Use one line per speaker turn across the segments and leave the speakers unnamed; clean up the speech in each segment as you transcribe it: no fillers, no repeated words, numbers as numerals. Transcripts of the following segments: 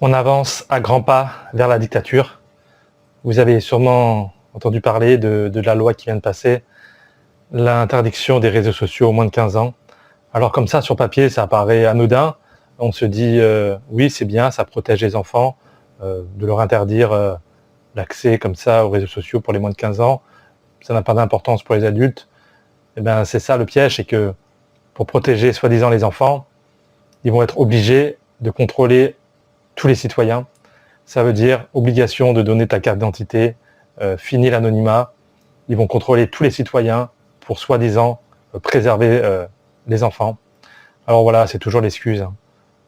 On avance à grands pas vers la dictature. Vous avez sûrement entendu parler de la loi qui vient de passer, l'interdiction des réseaux sociaux aux moins de 15 ans. Alors comme ça, sur papier, ça paraît anodin. On se dit, oui, c'est bien, ça protège les enfants, de leur interdire l'accès comme ça aux réseaux sociaux pour les moins de 15 ans. Ça n'a pas d'importance pour les adultes. Et ben, c'est ça le piège, c'est que pour protéger soi-disant les enfants, ils vont être obligés de contrôler tous les citoyens. Ça veut dire obligation de donner ta carte d'identité, fini l'anonymat. Ils vont contrôler tous les citoyens pour soi-disant préserver les enfants. Alors voilà, c'est toujours l'excuse.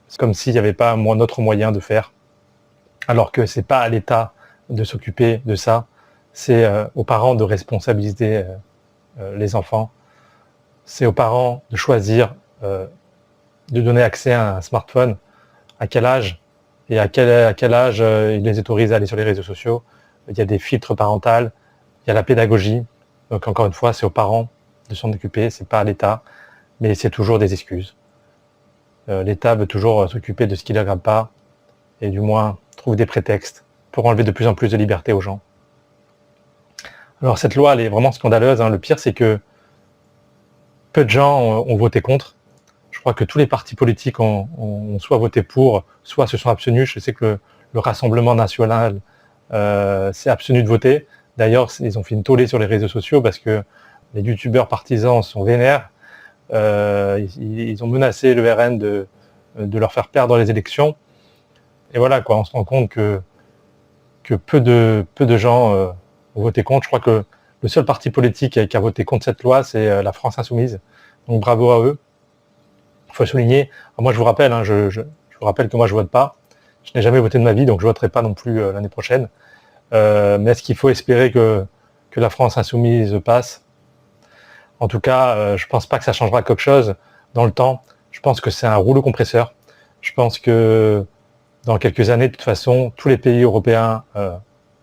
C'est comme s'il n'y avait pas un autre moyen de faire. Alors que c'est pas à l'État de s'occuper de ça, c'est aux parents de responsabiliser les enfants. C'est aux parents de choisir de donner accès à un smartphone, à quel âge, et à quel âge ils les autorisent à aller sur les réseaux sociaux. Il y a des filtres parentaux, il y a la pédagogie. Donc encore une fois, c'est aux parents de s'en occuper, c'est pas à l'État, mais c'est toujours des excuses. L'État veut toujours s'occuper de ce qui ne l'aggrave pas, et du moins trouve des prétextes pour enlever de plus en plus de liberté aux gens. Alors cette loi, elle est vraiment scandaleuse. Le pire, c'est que peu de gens ont voté contre. Je crois que tous les partis politiques ont soit voté pour, soit se sont abstenus. Je sais que le Rassemblement national s'est abstenu de voter. D'ailleurs, ils ont fait une tollée sur les réseaux sociaux parce que les youtubeurs partisans sont vénères. Ils ont menacé le RN de leur faire perdre les élections. Et voilà, quoi, on se rend compte que peu de gens ont voté contre. Je crois que le seul parti politique qui a voté contre cette loi, c'est la France Insoumise. Donc bravo à eux. Il faut souligner. Alors moi, je vous rappelle, je vous rappelle que moi, je vote pas. Je n'ai jamais voté de ma vie, donc je voterai pas non plus l'année prochaine. Mais est-ce qu'il faut espérer que la France Insoumise passe? En tout cas, je pense pas que ça changera quelque chose dans le temps. Je pense que c'est un rouleau compresseur. Je pense que dans quelques années, de toute façon, tous les pays européens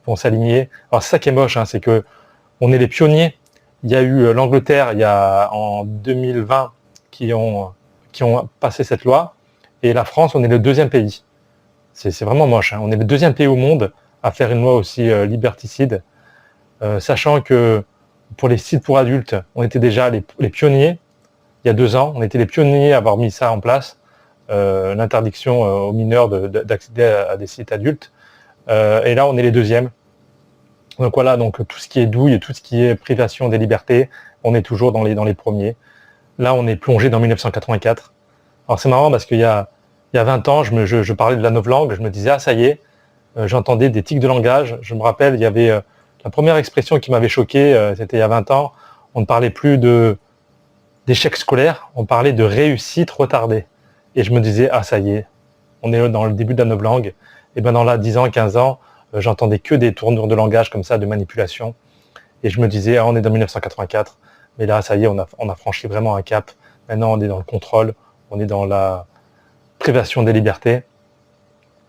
vont s'aligner. Alors c'est ça qui est moche, c'est que on est les pionniers. Il y a eu l'Angleterre, en 2020, qui ont passé cette loi, et la France, on est le deuxième pays. C'est vraiment moche. On est le deuxième pays au monde à faire une loi aussi liberticide, sachant que pour les sites pour adultes, on était déjà les pionniers. Il y a 2 ans, on était les pionniers à avoir mis ça en place, l'interdiction aux mineurs d'accéder à des sites adultes. Et là, on est les deuxièmes. Donc voilà, donc tout ce qui est douille, tout ce qui est privation des libertés, on est toujours dans les premiers. Là, on est plongé dans 1984. Alors c'est marrant parce qu'il y a 20 ans, je parlais de la novlangue, je me disais, ah ça y est, j'entendais des tics de langage. Je me rappelle, il y avait la première expression qui m'avait choqué, c'était il y a 20 ans, on ne parlait plus d'échec scolaire, on parlait de réussite retardée. Et je me disais, ah ça y est, on est dans le début de la novlangue. Et bien dans là, 10 ans, 15 ans, j'entendais que des tournures de langage comme ça, de manipulation. Et je me disais, ah on est dans 1984, mais là, ça y est, on a franchi vraiment un cap. Maintenant, on est dans le contrôle, on est dans la privation des libertés.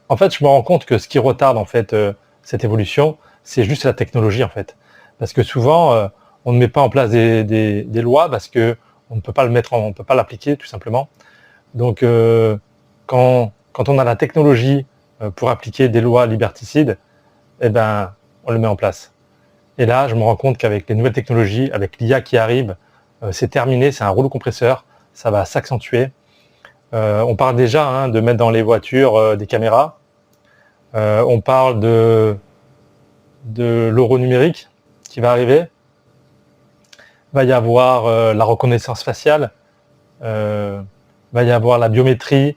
En fait, je me rends compte que ce qui retarde en fait cette évolution, c'est juste la technologie en fait. Parce que souvent, on ne met pas en place des lois parce que on ne peut pas on peut pas l'appliquer tout simplement. Donc, quand on a la technologie pour appliquer des lois liberticides, eh ben, on le met en place. Et là, je me rends compte qu'avec les nouvelles technologies, avec l'IA qui arrive, c'est terminé, c'est un rouleau compresseur, ça va s'accentuer. On parle déjà de mettre dans les voitures des caméras. On parle de l'euro numérique qui va arriver. Il va y avoir la reconnaissance faciale. Il va y avoir la biométrie.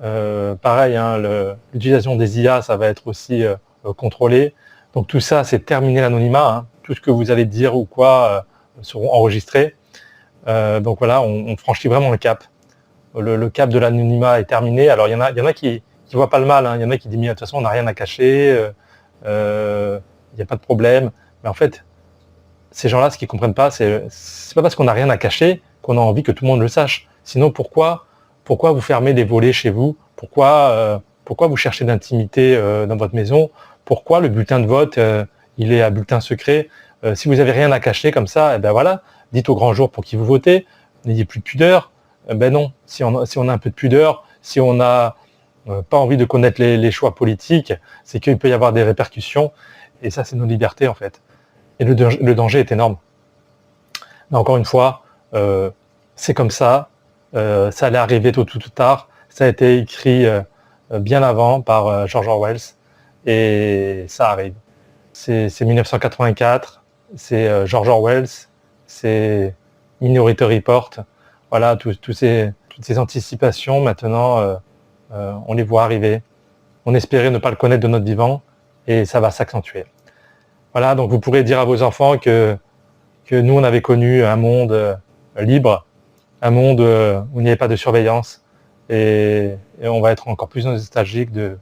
Pareil, l'utilisation des IA, ça va être aussi contrôlé. Donc tout ça, c'est terminer l'anonymat. Tout ce que vous allez dire ou quoi seront enregistrés. Donc voilà, on franchit vraiment le cap. Le cap de l'anonymat est terminé. Alors il y en a qui voient pas le mal. Il y en a qui disent, mais de toute façon, on n'a rien à cacher. Il n'y a pas de problème. Mais en fait, ces gens-là, ce qu'ils comprennent pas, c'est pas parce qu'on n'a rien à cacher qu'on a envie que tout le monde le sache. Sinon, pourquoi vous fermez des volets chez vous? Pourquoi vous cherchez d'intimité dans votre maison? Pourquoi le bulletin de vote, il est à bulletin secret? Si vous n'avez rien à cacher comme ça, eh ben voilà, dites au grand jour pour qui vous votez, n'ayez plus de pudeur. Ben non, si on a un peu de pudeur, si on a pas envie de connaître les choix politiques, c'est qu'il peut y avoir des répercussions, et ça c'est nos libertés en fait. Et le danger est énorme. Mais encore une fois, c'est comme ça allait arriver tôt ou tard, ça a été écrit bien avant par George Orwell, et ça arrive. C'est 1984, c'est George Orwell, c'est Minority Report, voilà, toutes ces anticipations maintenant, on les voit arriver. On espérait ne pas le connaître de notre vivant, et ça va s'accentuer. Voilà, donc vous pourrez dire à vos enfants que nous on avait connu un monde libre, un monde où il n'y avait pas de surveillance, et on va être encore plus nostalgique de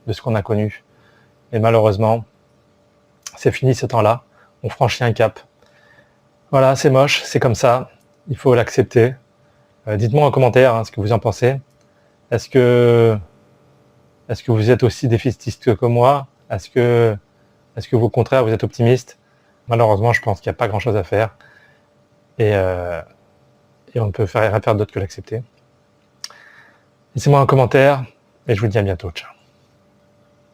ce qu'on a connu. Et malheureusement, c'est fini ce temps-là, on franchit un cap. Voilà, c'est moche, c'est comme ça, il faut l'accepter. Dites-moi en commentaire ce que vous en pensez. Est-ce que vous êtes aussi défaitiste que moi? Est-ce que vous, au contraire, vous êtes optimiste? Malheureusement, je pense qu'il n'y a pas grand-chose à faire. Et on ne peut rien faire d'autre que l'accepter. Laissez-moi un commentaire, et je vous dis à bientôt. Ciao.